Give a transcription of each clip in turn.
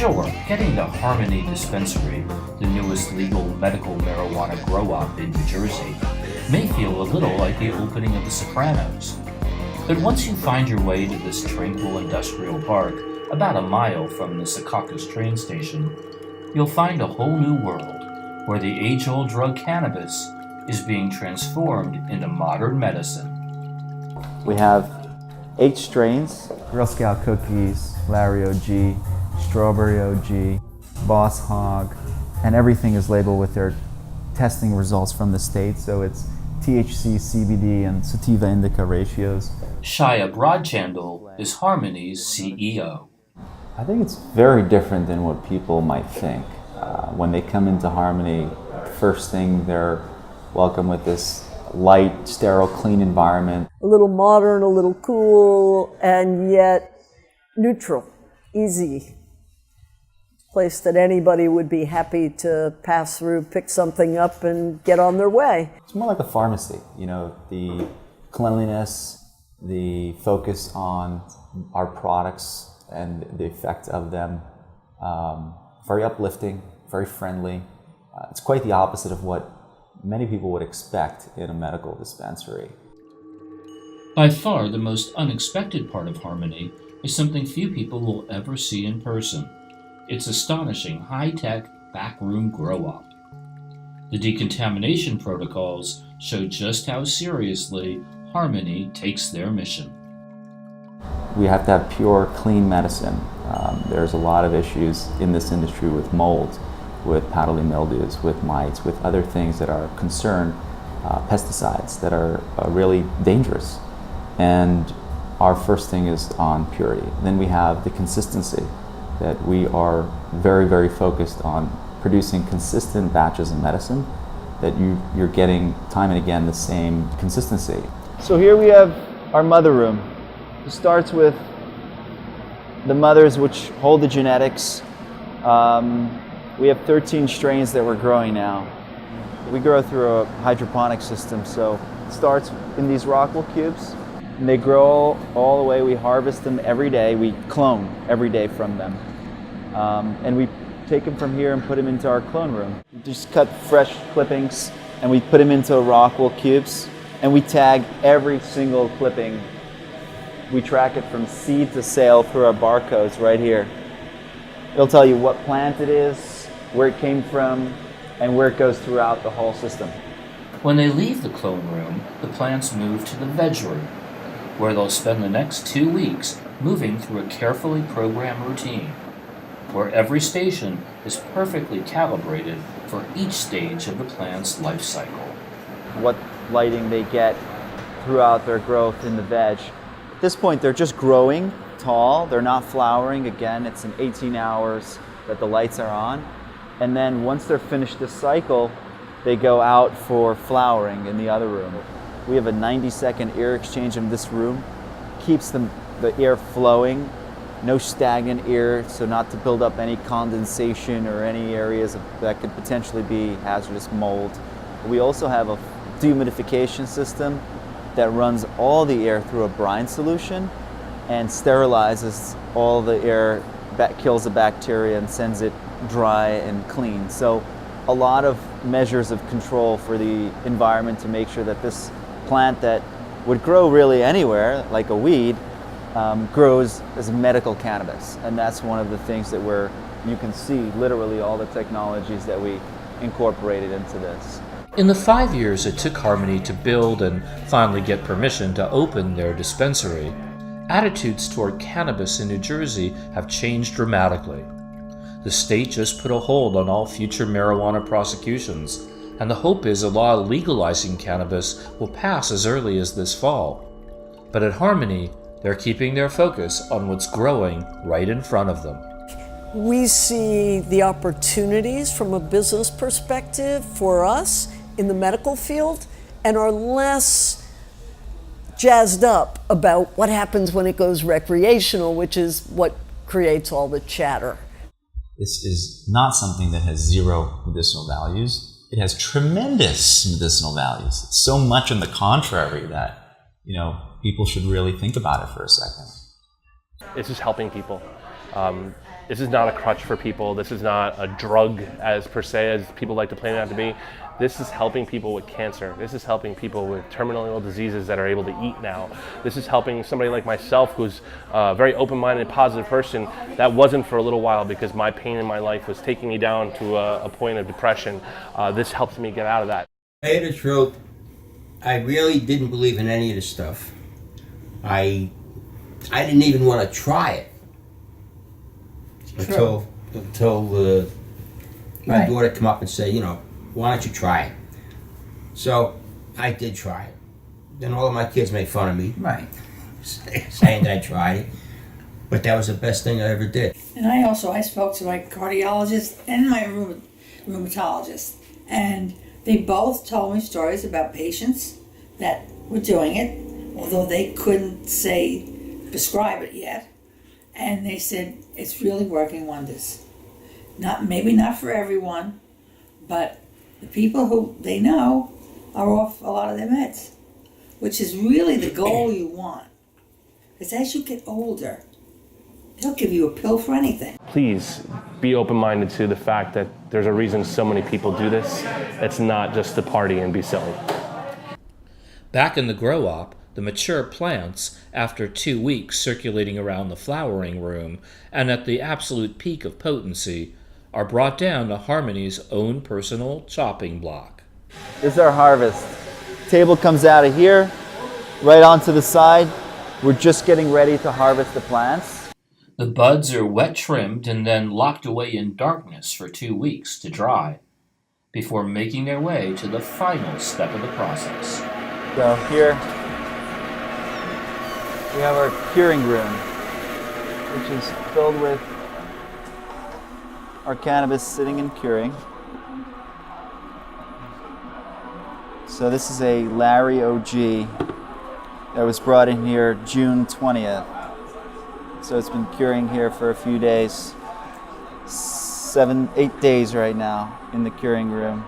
Sure, getting the Harmony Dispensary, the newest legal medical marijuana grow-op in New Jersey, may feel a little like the opening of The Sopranos. But once you find your way to this tranquil industrial park, about a mile from the Secaucus train station, you'll find a whole new world where the age-old drug cannabis is being transformed into modern medicine. We have 8 strains: Girl Scout cookies, Larry OG, Strawberry OG, Boss Hog, and everything is labeled with their testing results from the state, so it's THC, CBD, and sativa indica ratios. Shaya Broadchandel is Harmony's CEO. I think it's very different than what people might think. When they come into Harmony, first thing they're welcome with this light, sterile, clean environment. A little modern, a little cool, and yet neutral, easy. Place that anybody would be happy to pass through, pick something up, and get on their way. It's more like a pharmacy, the cleanliness, the focus on our products and the effect of them. Very uplifting, very friendly. It's quite the opposite of what many people would expect in a medical dispensary. By far, the most unexpected part of Harmony is something few people will ever see in person. Its astonishing high-tech backroom grow-op. The decontamination protocols show just how seriously Harmony takes their mission. We have to have pure, clean medicine. There's a lot of issues in this industry with mold, with powdery mildews, with mites, with other things that are concerned, pesticides that are really dangerous. And our first thing is on purity. Then we have the consistency, that we are very, very focused on producing consistent batches of medicine, that you're getting time and again the same consistency. So here we have our mother room. It starts with the mothers which hold the genetics. We have 13 strains that we're growing now. We grow through a hydroponic system, so it starts in these Rockwell cubes, and they grow all the way. We harvest them every day. We clone every day from them. And we take them from here and put them into our clone room. We just cut fresh clippings, and we put them into Rockwell cubes, and we tag every single clipping. We track it from seed to sale through our barcodes right here. It'll tell you what plant it is, where it came from, and where it goes throughout the whole system. When they leave the clone room, the plants move to the veg room, where they'll spend the next 2 weeks moving through a carefully programmed routine, where every station is perfectly calibrated for each stage of the plant's life cycle. What lighting they get throughout their growth in the veg. At this point, they're just growing tall. They're not flowering. Again, it's in 18 hours that the lights are on. And then once they're finished this cycle, they go out for flowering in the other room. We have a 90-second air exchange in this room. Keeps the air flowing, no stagnant air, so not to build up any condensation or any areas that could potentially be hazardous mold. We also have a dehumidification system that runs all the air through a brine solution and sterilizes all the air, kills the bacteria and sends it dry and clean. So a lot of measures of control for the environment to make sure that this plant that would grow really anywhere, like a weed, grows as medical cannabis. And that's one of the things that you can see literally all the technologies that we incorporated into this. In the 5 years it took Harmony to build and finally get permission to open their dispensary, attitudes toward cannabis in New Jersey have changed dramatically. The state just put a hold on all future marijuana prosecutions, and the hope is a law legalizing cannabis will pass as early as this fall. But at Harmony, they're keeping their focus on what's growing right in front of them. We see the opportunities from a business perspective for us in the medical field and are less jazzed up about what happens when it goes recreational, which is what creates all the chatter. This is not something that has zero medicinal values. It has tremendous medicinal values. It's so much on the contrary that, people should really think about it for a second. It's just helping people. This is not a crutch for people. This is not a drug as per se as people like to play it out to be. This is helping people with cancer. This is helping people with terminal ill diseases that are able to eat now. This is helping somebody like myself who's a very open-minded, positive person that wasn't for a little while because my pain in my life was taking me down to a point of depression. This helps me get out of that. To tell you the truth, I really didn't believe in any of this stuff. I didn't even want to try it until my daughter come up and say, why don't you try it? So I did try it. Then all of my kids made fun of me, saying that I tried it. But that was the best thing I ever did. And I spoke to my cardiologist and my rheumatologist, and they both told me stories about patients that were doing it, although they couldn't prescribe it yet. And they said it's really working wonders. Maybe not for everyone, but the people who they know are off a lot of their meds, which is really the goal you want. Because as you get older, they'll give you a pill for anything. Please be open-minded to the fact that there's a reason so many people do this. It's not just to party and be silly. Back in the grow-op, the mature plants, after 2 weeks circulating around the flowering room and at the absolute peak of potency, are brought down to Harmony's own personal chopping block. This is our harvest. Table comes out of here, right onto the side. We're just getting ready to harvest the plants. The buds are wet trimmed and then locked away in darkness for 2 weeks to dry, before making their way to the final step of the process. So here we have our curing room, which is filled with our cannabis sitting and curing. So this is a Larry OG that was brought in here June 20th. So it's been curing here for a few days, 8 days right now in the curing room.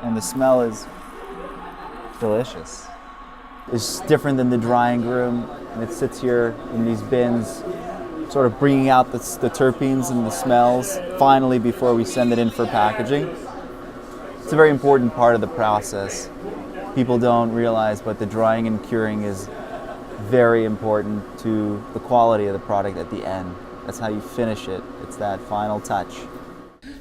And the smell is delicious. It's different than the drying room, and it sits here in these bins, sort of bringing out the terpenes and the smells finally before we send it in for packaging. It's a very important part of the process. People don't realize, but the drying and curing is very important to the quality of the product at the end. That's how you finish it. It's that final touch.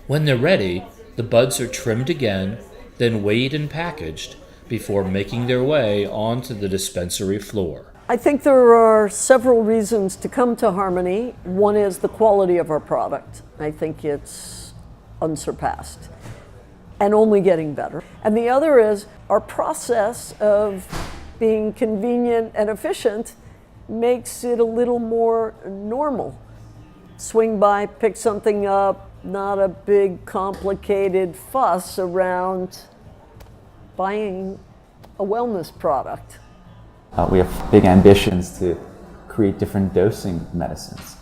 When they're ready, the buds are trimmed again, then weighed and packaged before making their way onto the dispensary floor. I think there are several reasons to come to Harmony. One is the quality of our product. I think it's unsurpassed and only getting better. And the other is our process of being convenient and efficient makes it a little more normal. Swing by, pick something up, not a big complicated fuss around buying a wellness product. We have big ambitions to create different dosing medicines,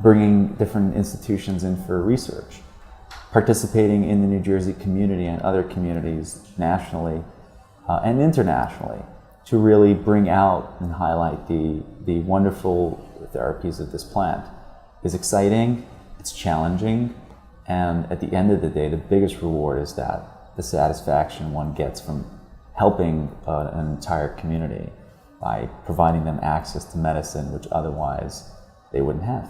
bringing different institutions in for research, participating in the New Jersey community and other communities nationally and internationally to really bring out and highlight the wonderful therapies of this plant. It's exciting, it's challenging, and at the end of the day, the biggest reward is that the satisfaction one gets from helping an entire community by providing them access to medicine which otherwise they wouldn't have.